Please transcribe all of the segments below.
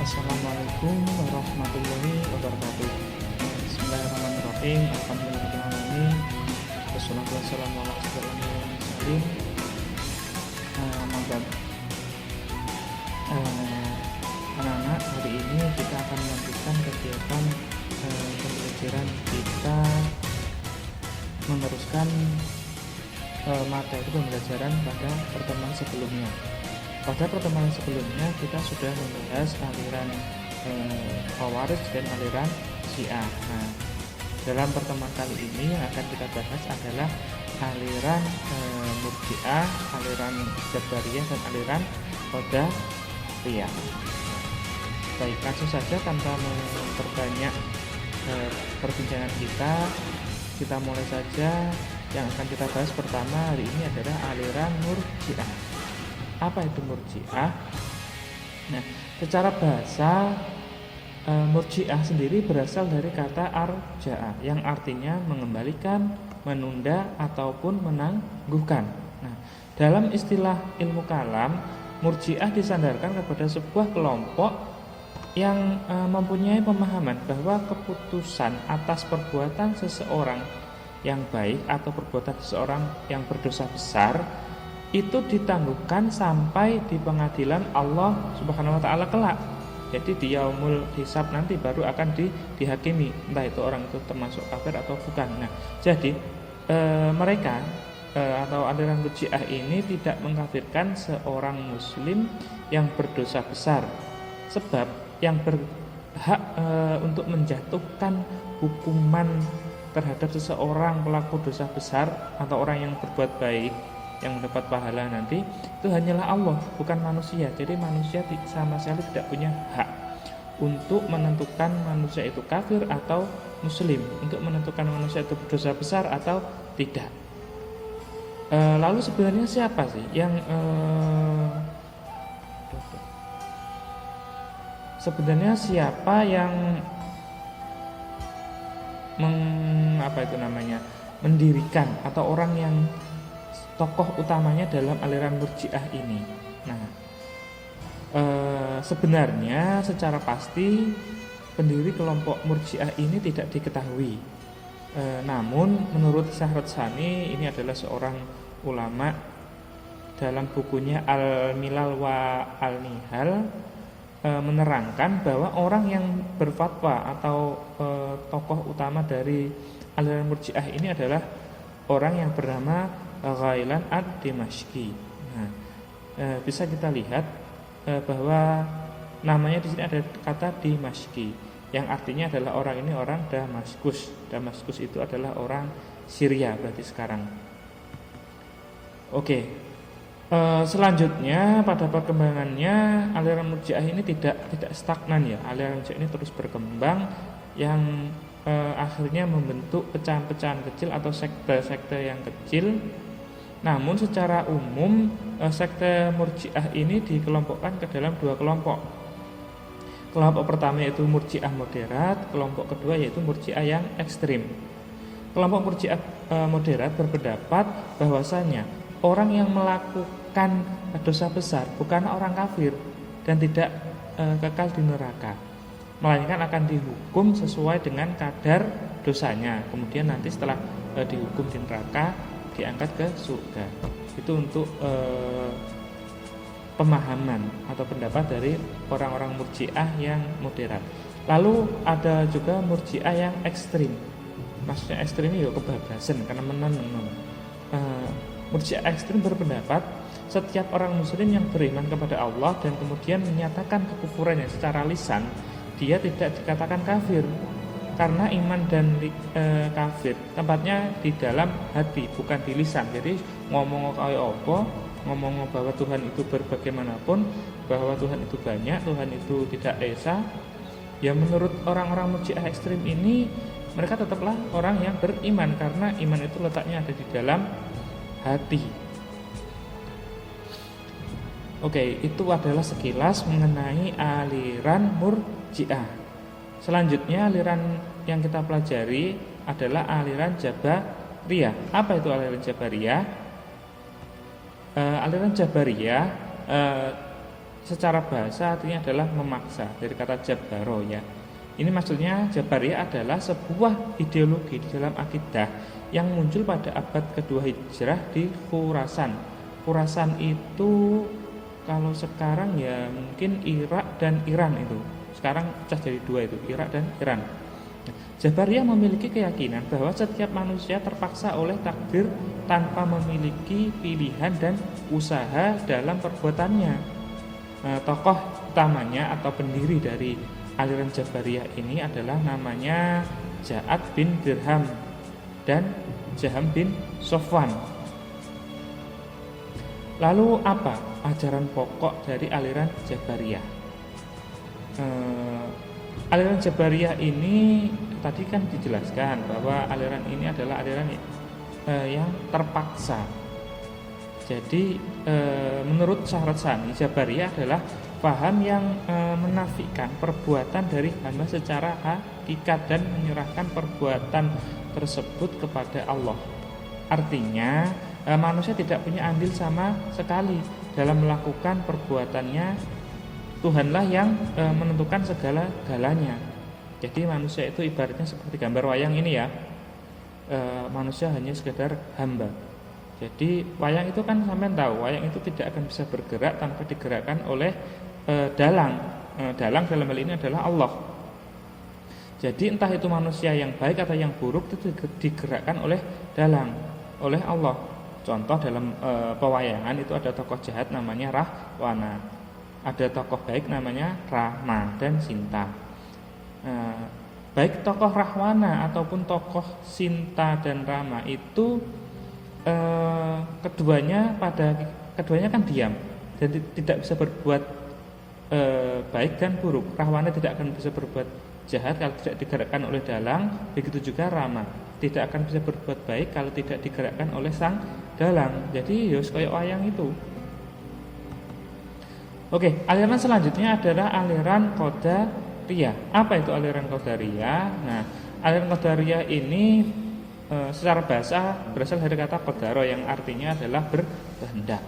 Assalamualaikum warahmatullahi wabarakatuh. Bismillahirrahmanirrahim. Alhamdulillahirrahmanirrahim. Wassalatu wassalamu ala asyrofil anbiya'i wal mursalin. Mabad. Anak-anak, hari ini kita akan melanjutkan kegiatan pembelajaran kita meneruskan materi pembelajaran pada pertemuan sebelumnya. Pada pertemuan sebelumnya kita sudah membahas aliran Khawarij dan aliran Syiah. Nah, dalam pertemuan kali ini yang akan kita bahas adalah aliran Murji'ah, aliran Jabariyah dan aliran Qadariyah. Baik, langsung saja tanpa memperbanyak perbincangan kita mulai saja. Yang akan kita bahas pertama hari ini adalah aliran Murji'ah. Apa itu Murji'ah? Nah, secara bahasa Murji'ah sendiri berasal dari kata arja'a yang artinya mengembalikan, menunda ataupun menangguhkan. Nah, dalam istilah ilmu kalam, Murji'ah disandarkan kepada sebuah kelompok yang mempunyai pemahaman bahwa keputusan atas perbuatan seseorang yang baik atau perbuatan seseorang yang berdosa besar itu ditangguhkan sampai di pengadilan Allah Subhanahu wa taala kelak. Jadi di yaumul hisab nanti baru akan dihakimi, entah itu orang itu termasuk kafir atau bukan. Nah, jadi mereka atau aliran Murji'ah ini tidak mengkafirkan seorang muslim yang berdosa besar. Sebab yang berhak untuk menjatuhkan hukuman terhadap seseorang pelaku dosa besar atau orang yang berbuat baik yang mendapat pahala nanti itu hanyalah Allah, bukan manusia. Jadi manusia sama sekali tidak punya hak untuk menentukan manusia itu kafir atau muslim, untuk menentukan manusia itu berdosa besar atau tidak. Lalu sebenarnya siapa sih yang mendirikan atau orang yang tokoh utamanya dalam aliran Murji'ah ini? Nah, sebenarnya secara pasti pendiri kelompok Murji'ah ini tidak diketahui. Namun menurut Syahrad Sani, ini adalah seorang ulama, dalam bukunya Al-Milal wa Al-Nihal menerangkan bahwa orang yang berfatwa atau tokoh utama dari aliran Murji'ah ini adalah orang yang bernama Ghailan ad-Dimashqi. Nah, bisa kita lihat bahwa namanya di sini ada kata Dimashqi, yang artinya adalah orang ini orang Damaskus. Damaskus itu adalah orang Syria berarti sekarang. Oke. Selanjutnya pada perkembangannya aliran Murji'ah ini tidak stagnan ya. Aliran Murji'ah ini terus berkembang yang akhirnya membentuk pecahan-pecahan kecil atau sekte-sekte yang kecil. Namun secara umum sekte Murji'ah ini dikelompokkan ke dalam dua kelompok. Kelompok pertama yaitu Murji'ah moderat, kelompok kedua yaitu Murji'ah yang ekstrim. Kelompok Murji'ah moderat berpendapat bahwasanya orang yang melakukan dosa besar bukan orang kafir dan tidak kekal di neraka, melainkan akan dihukum sesuai dengan kadar dosanya. Kemudian nanti setelah dihukum di neraka diangkat ke surga. Itu untuk pemahaman atau pendapat dari orang-orang Murji'ah yang moderat. Lalu ada juga Murji'ah yang ekstrim. Maksudnya ekstrim ini ya kebablasan karena menenun. Murji'ah ekstrim berpendapat setiap orang muslim yang beriman kepada Allah dan kemudian menyatakan kekufurannya secara lisan, dia tidak dikatakan kafir, karena iman dan kafir tempatnya di dalam hati, bukan di lisan. Jadi ngomong kayak apa, ngomong bahwa Tuhan itu berbagaimanapun, bahwa Tuhan itu banyak, Tuhan itu tidak esa, ya menurut orang-orang Murji'ah ekstrim ini mereka tetaplah orang yang beriman, karena iman itu letaknya ada di dalam hati. Oke, itu adalah sekilas mengenai aliran Murji'ah. Selanjutnya aliran yang kita pelajari adalah aliran Jabariyah. Apa itu aliran Jabariyah? Aliran Jabariyah secara bahasa artinya adalah memaksa, dari kata jabaro ya. Ini maksudnya Jabariyah adalah sebuah ideologi di dalam akidah yang muncul pada abad kedua Hijrah di Khurasan. Khurasan itu kalau sekarang ya mungkin Irak dan Iran itu. Sekarang pecah jadi dua itu, Irak dan Iran. Jabariyah memiliki keyakinan bahwa setiap manusia terpaksa oleh takdir tanpa memiliki pilihan dan usaha dalam perbuatannya. Tokoh utamanya atau pendiri dari aliran Jabariyah ini adalah namanya Ja'ad bin Dirham dan Jaham bin Sofwan. Lalu apa ajaran pokok dari aliran Jabariyah? Aliran Jabariyah ini tadi kan dijelaskan bahwa aliran ini adalah aliran yang terpaksa. Jadi menurut Syahrat Sani, Jabariyah adalah paham yang menafikan perbuatan dari hamba secara hakikat dan menyerahkan perbuatan tersebut kepada Allah. Artinya manusia tidak punya andil sama sekali dalam melakukan perbuatannya. Tuhanlah yang menentukan segala-galanya. Jadi manusia itu ibaratnya seperti gambar wayang ini ya. Manusia hanya sekedar hamba. Jadi wayang itu kan sampean tahu, wayang itu tidak akan bisa bergerak tanpa digerakkan oleh dalang. Dalang dalam hal ini adalah Allah. Jadi entah itu manusia yang baik atau yang buruk itu digerakkan oleh dalang, oleh Allah. Contoh dalam pewayangan itu ada tokoh jahat namanya Rahwana, ada tokoh baik namanya Rama dan Sinta. Baik tokoh Rahwana ataupun tokoh Sinta dan Rama itu keduanya kan diam dan tidak bisa berbuat baik dan buruk. Rahwana tidak akan bisa berbuat jahat kalau tidak digerakkan oleh dalang, begitu juga Rama tidak akan bisa berbuat baik kalau tidak digerakkan oleh sang dalang. Jadi yos kayak wayang itu. Oke, aliran selanjutnya adalah aliran Qadariyah. Apa itu aliran Qadariyah? Nah, aliran Qadariyah ini secara bahasa berasal dari kata qadara yang artinya adalah berkehendak.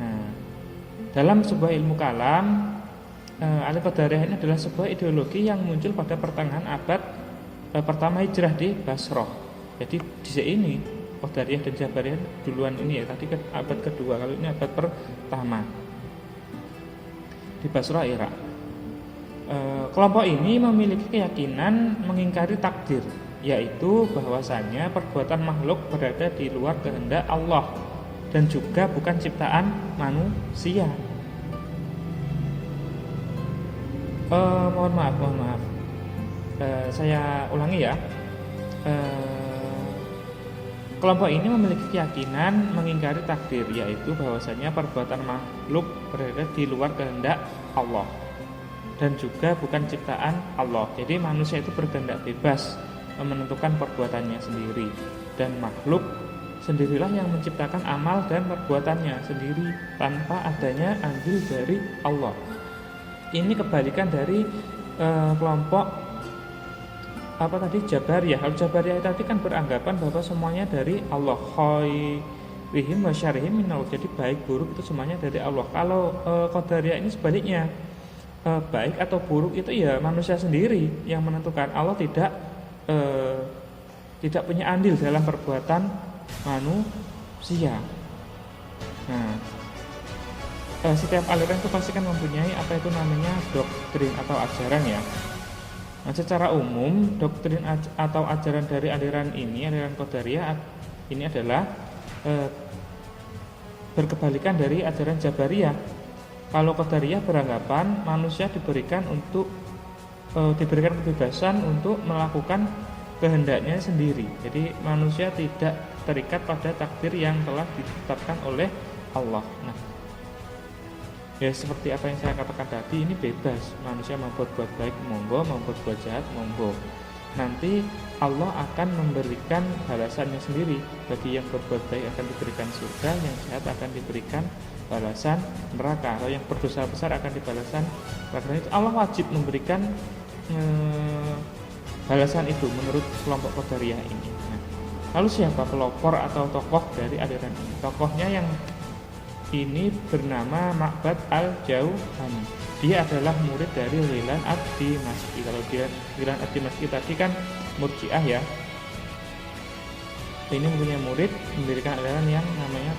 Nah, dalam sebuah ilmu kalam, aliran Qadariyah ini adalah sebuah ideologi yang muncul pada pertengahan abad pertama Hijrah di Basrah. Jadi di sini Qadariyah dan Jabariyah duluan ini ya, tadi abad kedua, kalau ini abad pertama di Basrah, Irak. Kelompok ini memiliki keyakinan mengingkari takdir, yaitu bahwasanya perbuatan makhluk berada di luar kehendak Allah dan juga bukan ciptaan manusia. Mohon maaf. Saya ulangi ya. Kelompok ini memiliki keyakinan mengingkari takdir, yaitu bahwasanya perbuatan makhluk berada di luar kehendak Allah dan juga bukan ciptaan Allah. Jadi manusia itu berkehendak bebas menentukan perbuatannya sendiri, dan makhluk sendirilah yang menciptakan amal dan perbuatannya sendiri tanpa adanya andil dari Allah. Ini kebalikan dari kelompok Jabariyah. Kalau Jabariyah tadi kan beranggapan bahwa semuanya dari Allah, khairihim wa syarrihim minallah. Jadi baik buruk itu semuanya dari Allah. Kalau Qadariyah ini sebaliknya, baik atau buruk itu ya manusia sendiri yang menentukan. Allah tidak punya andil dalam perbuatan manusia. Nah, setiap aliran itu pasti kan mempunyai apa itu namanya doktrin atau ajaran ya. Nah, secara umum doktrin atau ajaran dari aliran Qadariyah ini adalah berkebalikan dari ajaran Jabariyah. Kalau Qadariyah beranggapan manusia diberikan kebebasan untuk melakukan kehendaknya sendiri. Jadi manusia tidak terikat pada takdir yang telah ditetapkan oleh Allah. Nah, ya seperti apa yang saya katakan tadi, ini bebas. Manusia mau berbuat baik monggo, mau berbuat jahat monggo. Nanti Allah akan memberikan balasannya sendiri. Bagi yang berbuat baik akan diberikan surga, yang jahat akan diberikan balasan neraka. Kalau yang berdosa besar akan dibalasan neraka. Allah wajib memberikan balasan itu menurut kelompok Qadariyah ini. Nah, lalu siapa pelopor atau tokoh dari aliran ini? Tokohnya yang ini bernama Ma'bad al-Jauhani. Dia adalah murid dari Ghailan ad-Dimashqi. Kalau dia Ghailan ad-Dimashqi tadi kan Murji'ah ya. Ini mempunyai murid mendirikan aliran yang namanya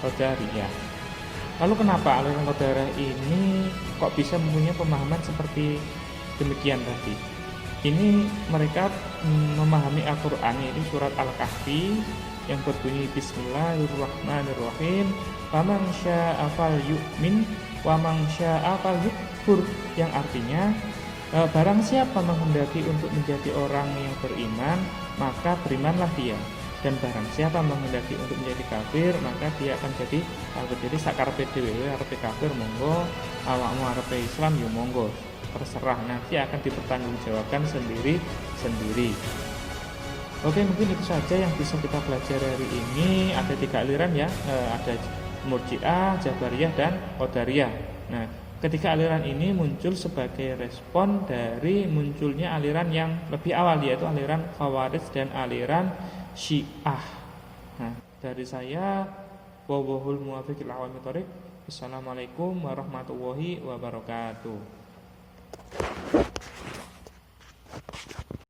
Qadariyah. Lalu kenapa aliran Qadariyah ini kok bisa mempunyai pemahaman seperti demikian tadi? Ini mereka memahami Al-Qur'an, ini surat Al-Kahfi yang berbunyi Bismillahirrahmanirrahim. Faman syaa'a falyu'min wa man syaa'a falyakfur, yang artinya barang siapa menghendaki untuk menjadi orang yang beriman, maka berimanlah dia, dan barang siapa menghendaki untuk menjadi kafir, maka dia akan jadi kafir. Jadi sakarepe dhewe arepe kafir monggo, awakmu arepe Islam ya monggo, terserah, nanti akan dipertanggungjawabkan sendiri. Oke, mungkin itu saja yang bisa kita pelajari hari ini. Ada 3 aliran ya, ada Murji'ah, Jabariyah, dan Qadariyah. Nah, ketiga aliran ini muncul sebagai respon dari munculnya aliran yang lebih awal, yaitu aliran Khawarij dan aliran Syiah. Nah, dari saya, wallahul muwaffiq ila aqwamit thoriq. Assalamualaikum warahmatullahi wabarakatuh.